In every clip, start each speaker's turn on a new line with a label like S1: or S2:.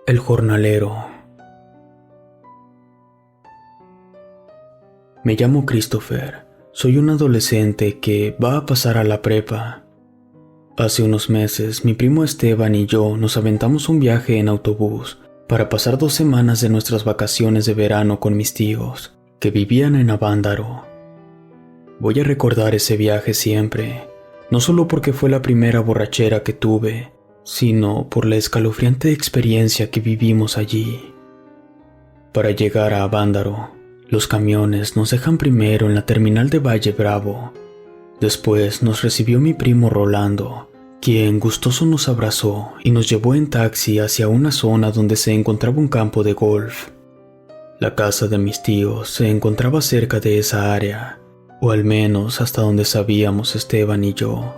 S1: El jornalero. Me llamo Christopher. Soy un adolescente que va a pasar a la prepa. Hace unos meses, mi primo Esteban y yo nos aventamos un viaje en autobús para pasar 2 semanas de nuestras vacaciones de verano con mis tíos, que vivían en Avándaro. Voy a recordar ese viaje siempre, no solo porque fue la primera borrachera que tuve, sino por la escalofriante experiencia que vivimos allí. Para llegar a Avándaro, los camiones nos dejan primero en la terminal de Valle Bravo. Después nos recibió mi primo Rolando, quien gustoso nos abrazó y nos llevó en taxi hacia una zona donde se encontraba un campo de golf. La casa de mis tíos se encontraba cerca de esa área, o al menos hasta donde sabíamos Esteban y yo.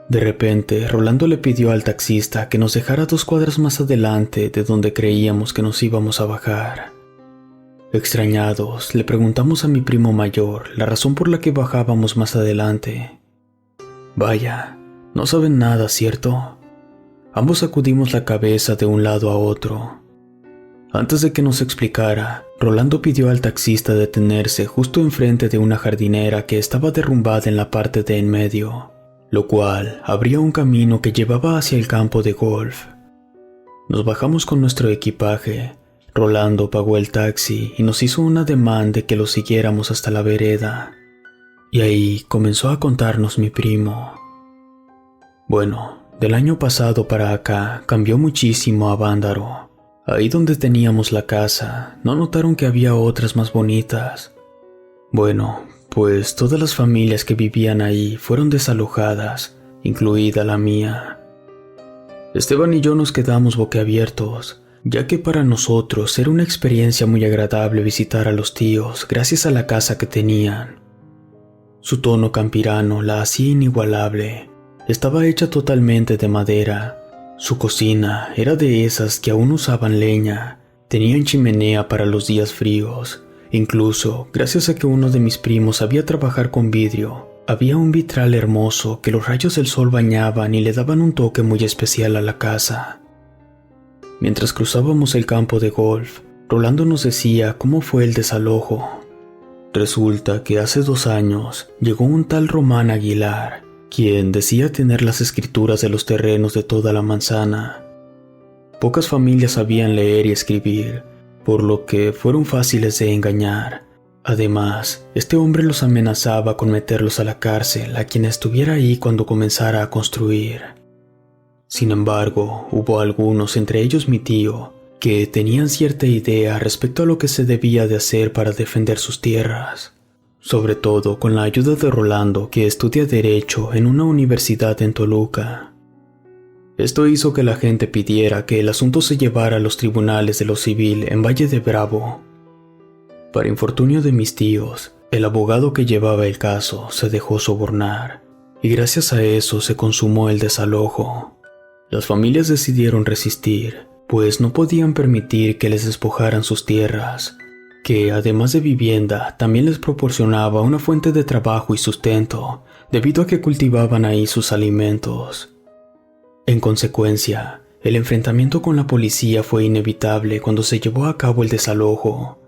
S1: De repente, Rolando le pidió al taxista que nos dejara 2 cuadras más adelante de donde creíamos que nos íbamos a bajar. Extrañados, le preguntamos a mi primo mayor la razón por la que bajábamos más adelante. Vaya, no saben nada, ¿cierto? Ambos sacudimos la cabeza de un lado a otro. Antes de que nos explicara, Rolando pidió al taxista detenerse justo enfrente de una jardinera que estaba derrumbada en la parte de en medio, lo cual abría un camino que llevaba hacia el campo de golf. Nos bajamos con nuestro equipaje. Rolando pagó el taxi y nos hizo un ademán de que lo siguiéramos hasta la vereda. Y ahí comenzó a contarnos mi primo. Bueno, del año pasado para acá cambió muchísimo Avándaro. Ahí donde teníamos la casa, ¿no notaron que había otras más bonitas? Bueno, pues todas las familias que vivían ahí fueron desalojadas, incluida la mía. Esteban y yo nos quedamos boquiabiertos, ya que para nosotros era una experiencia muy agradable visitar a los tíos gracias a la casa que tenían. Su tono campirano la hacía inigualable. Estaba hecha totalmente de madera. Su cocina era de esas que aún usaban leña. Tenían chimenea para los días fríos. Incluso, gracias a que uno de mis primos sabía trabajar con vidrio, había un vitral hermoso que los rayos del sol bañaban y le daban un toque muy especial a la casa. Mientras cruzábamos el campo de golf, Rolando nos decía cómo fue el desalojo. Resulta que hace 2 años llegó un tal Román Aguilar, quien decía tener las escrituras de los terrenos de toda la manzana. Pocas familias sabían leer y escribir, por lo que fueron fáciles de engañar. Además, este hombre los amenazaba con meterlos a la cárcel a quien estuviera ahí cuando comenzara a construir. Sin embargo, hubo algunos, entre ellos mi tío, que tenían cierta idea respecto a lo que se debía de hacer para defender sus tierras, sobre todo con la ayuda de Rolando, que estudia Derecho en una universidad en Toluca. Esto hizo que la gente pidiera que el asunto se llevara a los tribunales de lo civil en Valle de Bravo. Para infortunio de mis tíos, el abogado que llevaba el caso se dejó sobornar, y gracias a eso se consumó el desalojo. Las familias decidieron resistir, pues no podían permitir que les despojaran sus tierras, que además de vivienda también les proporcionaba una fuente de trabajo y sustento, debido a que cultivaban ahí sus alimentos. En consecuencia, el enfrentamiento con la policía fue inevitable cuando se llevó a cabo el desalojo.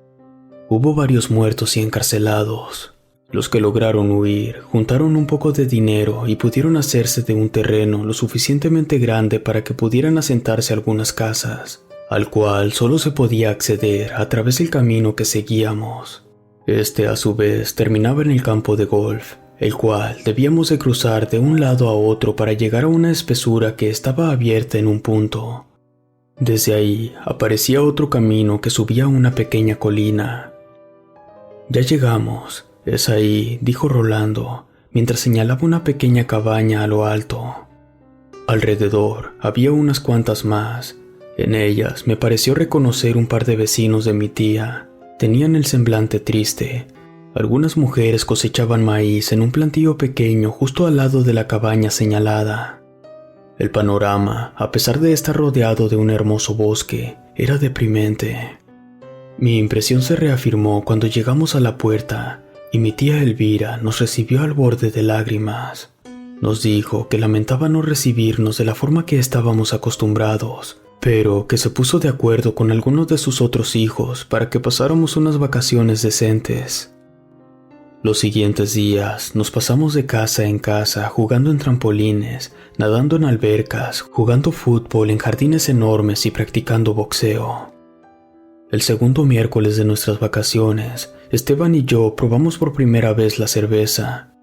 S1: Hubo varios muertos y encarcelados. Los que lograron huir juntaron un poco de dinero y pudieron hacerse de un terreno lo suficientemente grande para que pudieran asentarse algunas casas, al cual solo se podía acceder a través del camino que seguíamos. Este, a su vez, terminaba en el campo de golf, el cual debíamos de cruzar de un lado a otro para llegar a una espesura que estaba abierta en un punto. Desde ahí aparecía otro camino que subía a una pequeña colina. Ya llegamos. «Es ahí», dijo Rolando, mientras señalaba una pequeña cabaña a lo alto. Alrededor había unas cuantas más. En ellas me pareció reconocer un par de vecinos de mi tía. Tenían el semblante triste. Algunas mujeres cosechaban maíz en un plantío pequeño justo al lado de la cabaña señalada. El panorama, a pesar de estar rodeado de un hermoso bosque, era deprimente. Mi impresión se reafirmó cuando llegamos a la puerta y mi tía Elvira nos recibió al borde de lágrimas. Nos dijo que lamentaba no recibirnos de la forma que estábamos acostumbrados, pero que se puso de acuerdo con algunos de sus otros hijos para que pasáramos unas vacaciones decentes. Los siguientes días nos pasamos de casa en casa jugando en trampolines, nadando en albercas, jugando fútbol en jardines enormes y practicando boxeo. El segundo miércoles de nuestras vacaciones, Esteban y yo probamos por primera vez la cerveza.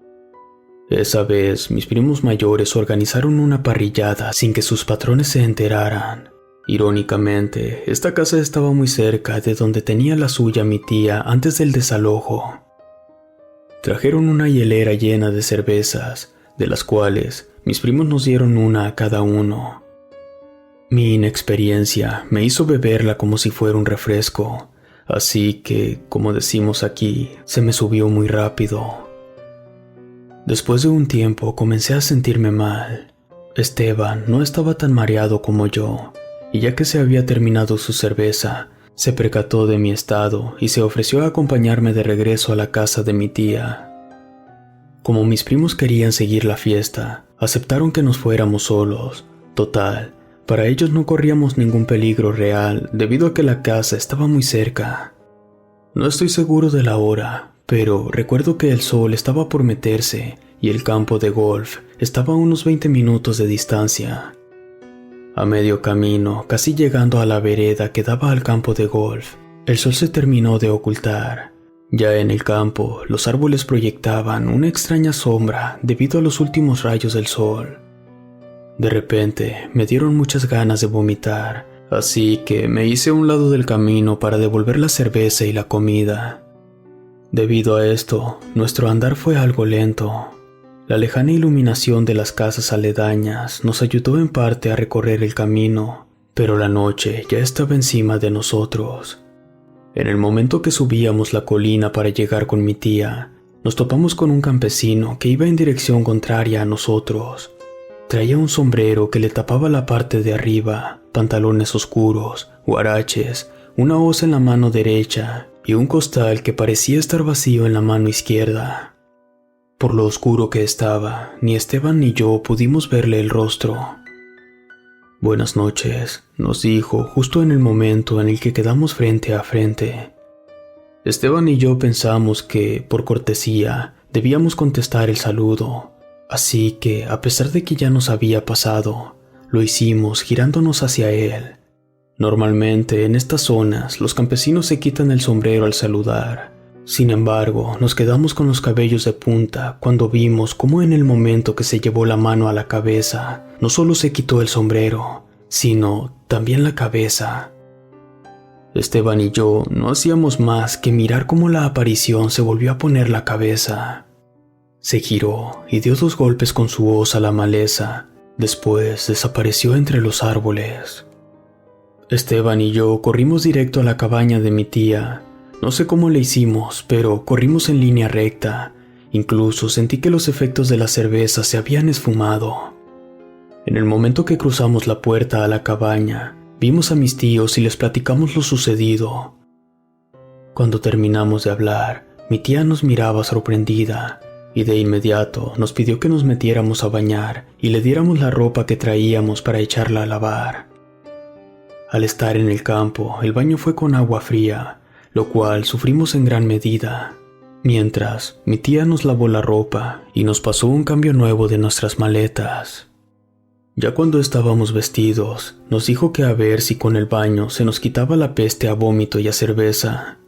S1: Esa vez, mis primos mayores organizaron una parrillada sin que sus patrones se enteraran. Irónicamente, esta casa estaba muy cerca de donde tenía la suya mi tía antes del desalojo. Trajeron una hielera llena de cervezas, de las cuales mis primos nos dieron una a cada uno. Mi inexperiencia me hizo beberla como si fuera un refresco, así que, como decimos aquí, se me subió muy rápido. Después de un tiempo comencé a sentirme mal. Esteban no estaba tan mareado como yo, y ya que se había terminado su cerveza, se percató de mi estado y se ofreció a acompañarme de regreso a la casa de mi tía. Como mis primos querían seguir la fiesta, aceptaron que nos fuéramos solos. Total, para ellos no corríamos ningún peligro real debido a que la casa estaba muy cerca. No estoy seguro de la hora, pero recuerdo que el sol estaba por meterse y el campo de golf estaba a unos 20 minutos de distancia. A medio camino, casi llegando a la vereda que daba al campo de golf, el sol se terminó de ocultar. Ya en el campo, los árboles proyectaban una extraña sombra debido a los últimos rayos del sol. De repente, me dieron muchas ganas de vomitar, así que me hice a un lado del camino para devolver la cerveza y la comida. Debido a esto, nuestro andar fue algo lento. La lejana iluminación de las casas aledañas nos ayudó en parte a recorrer el camino, pero la noche ya estaba encima de nosotros. En el momento que subíamos la colina para llegar con mi tía, nos topamos con un campesino que iba en dirección contraria a nosotros. Traía un sombrero que le tapaba la parte de arriba, pantalones oscuros, huaraches, una hoz en la mano derecha y un costal que parecía estar vacío en la mano izquierda. Por lo oscuro que estaba, ni Esteban ni yo pudimos verle el rostro. «Buenas noches», nos dijo justo en el momento en el que quedamos frente a frente. Esteban y yo pensamos que, por cortesía, debíamos contestar el saludo, así que, a pesar de que ya nos había pasado, lo hicimos girándonos hacia él. Normalmente, en estas zonas, los campesinos se quitan el sombrero al saludar. Sin embargo, nos quedamos con los cabellos de punta cuando vimos cómo en el momento que se llevó la mano a la cabeza, no solo se quitó el sombrero, sino también la cabeza. Esteban y yo no hacíamos más que mirar cómo la aparición se volvió a poner la cabeza. Se giró y dio 2 golpes con su hoz a la maleza, después desapareció entre los árboles. Esteban y yo corrimos directo a la cabaña de mi tía. No sé cómo le hicimos, pero corrimos en línea recta. Incluso sentí que los efectos de la cerveza se habían esfumado. En el momento que cruzamos la puerta a la cabaña, vimos a mis tíos y les platicamos lo sucedido. Cuando terminamos de hablar, mi tía nos miraba sorprendida y de inmediato nos pidió que nos metiéramos a bañar y le diéramos la ropa que traíamos para echarla a lavar. Al estar en el campo, el baño fue con agua fría, lo cual sufrimos en gran medida, mientras mi tía nos lavó la ropa y nos pasó un cambio nuevo de nuestras maletas. Ya cuando estábamos vestidos, nos dijo que a ver si con el baño se nos quitaba la peste a vómito y a cerveza.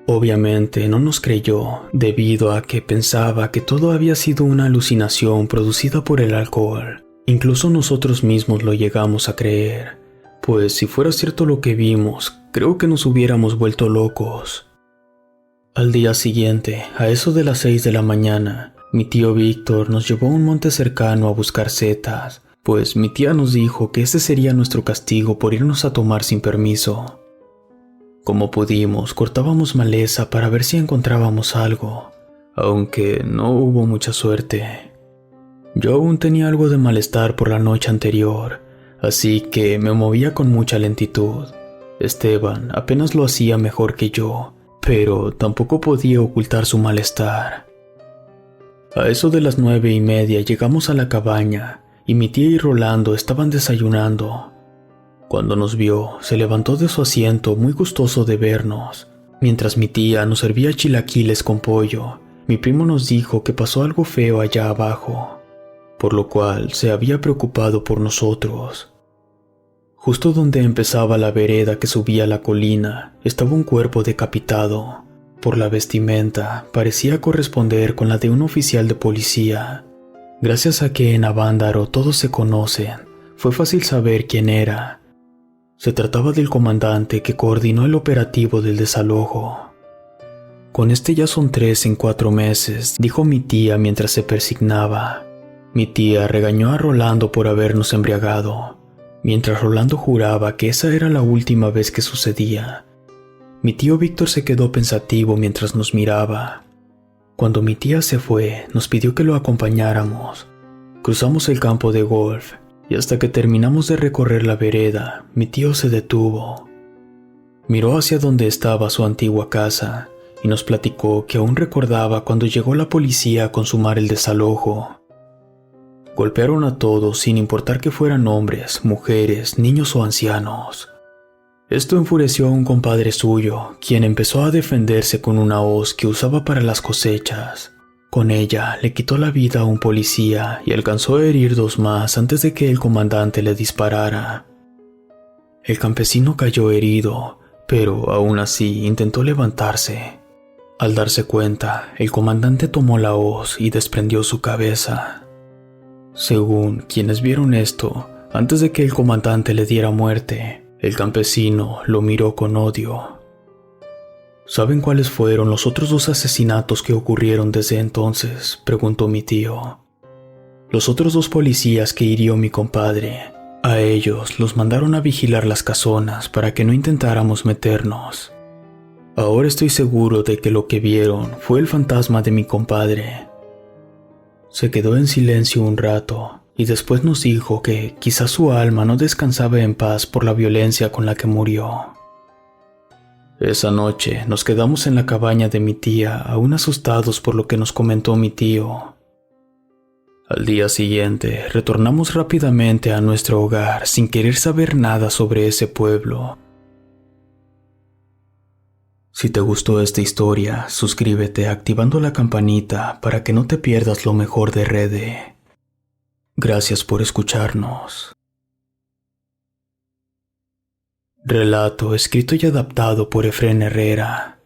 S1: Obviamente no nos creyó, debido a que pensaba que todo había sido una alucinación producida por el alcohol. Incluso nosotros mismos lo llegamos a creer, pues si fuera cierto lo que vimos, creo que nos hubiéramos vuelto locos. Al día siguiente, a eso de las 6 de la mañana, mi tío Víctor nos llevó a un monte cercano a buscar setas, pues mi tía nos dijo que ese sería nuestro castigo por irnos a tomar sin permiso. Como pudimos, cortábamos maleza para ver si encontrábamos algo, aunque no hubo mucha suerte. Yo aún tenía algo de malestar por la noche anterior, así que me movía con mucha lentitud. Esteban apenas lo hacía mejor que yo, pero tampoco podía ocultar su malestar. A eso de las 9:30 llegamos a la cabaña y mi tía y Rolando estaban desayunando. Cuando nos vio, se levantó de su asiento muy gustoso de vernos. Mientras mi tía nos servía chilaquiles con pollo, mi primo nos dijo que pasó algo feo allá abajo, por lo cual se había preocupado por nosotros. Justo donde empezaba la vereda que subía a la colina, estaba un cuerpo decapitado. Por la vestimenta, parecía corresponder con la de un oficial de policía. Gracias a que en Avándaro todos se conocen, fue fácil saber quién era. Se trataba del comandante que coordinó el operativo del desalojo. Con este ya son 3 en 4 meses, dijo mi tía mientras se persignaba. Mi tía regañó a Rolando por habernos embriagado, mientras Rolando juraba que esa era la última vez que sucedía. Mi tío Víctor se quedó pensativo mientras nos miraba. Cuando mi tía se fue, nos pidió que lo acompañáramos. Cruzamos el campo de golf y hasta que terminamos de recorrer la vereda, mi tío se detuvo. Miró hacia donde estaba su antigua casa y nos platicó que aún recordaba cuando llegó la policía a consumar el desalojo. Golpearon a todos sin importar que fueran hombres, mujeres, niños o ancianos. Esto enfureció a un compadre suyo, quien empezó a defenderse con una hoz que usaba para las cosechas. Con ella le quitó la vida a un policía y alcanzó a herir 2 más antes de que el comandante le disparara. El campesino cayó herido, pero aún así intentó levantarse. Al darse cuenta, el comandante tomó la hoz y desprendió su cabeza. Según quienes vieron esto, antes de que el comandante le diera muerte, el campesino lo miró con odio. ¿Saben cuáles fueron los otros 2 asesinatos que ocurrieron desde entonces?, preguntó mi tío. Los otros 2 policías que hirió mi compadre, a ellos los mandaron a vigilar las casonas para que no intentáramos meternos. Ahora estoy seguro de que lo que vieron fue el fantasma de mi compadre. Se quedó en silencio un rato y después nos dijo que quizás su alma no descansaba en paz por la violencia con la que murió. Esa noche nos quedamos en la cabaña de mi tía, aún asustados por lo que nos comentó mi tío. Al día siguiente, retornamos rápidamente a nuestro hogar sin querer saber nada sobre ese pueblo. Si te gustó esta historia, suscríbete activando la campanita para que no te pierdas lo mejor de Rede. Gracias por escucharnos. Relato escrito y adaptado por Efrén Herrera.